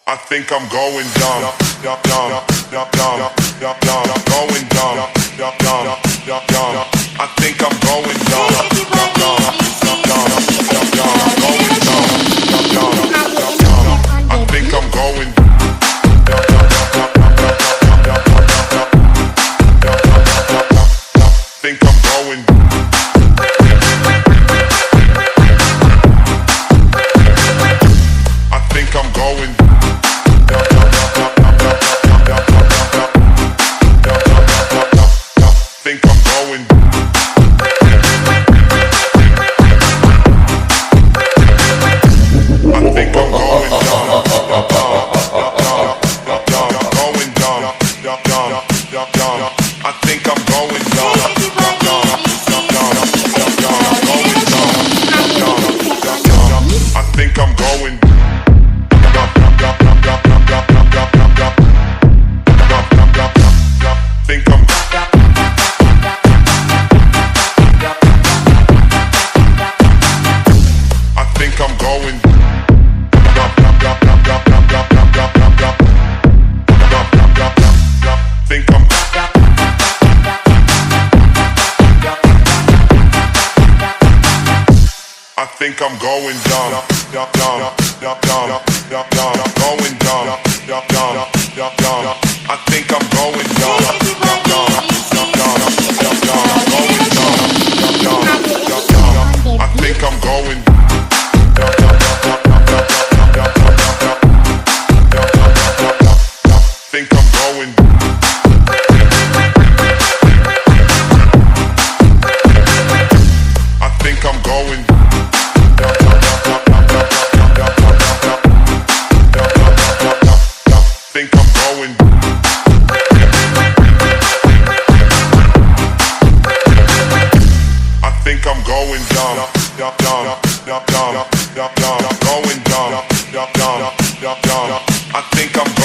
I think I'm going dumb, dumb, dumb, dumb, dumb, dumb, dumb, going dumb, dumb, dumb, dumb, dumb. I think I'm going dumb, dumb, dumb, dumb, dumb, dumb, dumb, going dumb, dumb, dumb, dumb, dumb. I think I'm going. Think I'm going. I think I'm going. Think I'm going. I think I'm going dumb, dumb, dumb, dumb, dumb, going dumb, dumb, dumb, dumb, dumb. I think I'm going dumb, dumb, dumb, dumb, dumb, dumb, dumb, going dumb, dumb, dumb, dumb, dumb. I think I'm going. Think I'm. I think I'm going. Think I'm. I think I'm going dumb, dumb, dumb, dumb, dumb, dumb, dumb, going dumb, dumb, dumb, dumb, dumb. I think I'm going dumb, dumb, dumb, dumb, dumb, dumb, dumb, going dumb, dumb, dumb, dumb, dumb. I think I'm going. Think I'm going. I think I'm going. Think I'm going. I think I'm going dumb, dumb, dumb, dumb, dumb, dumb, dumb, going dumb, dumb, dumb, dumb, dumb. I think I'm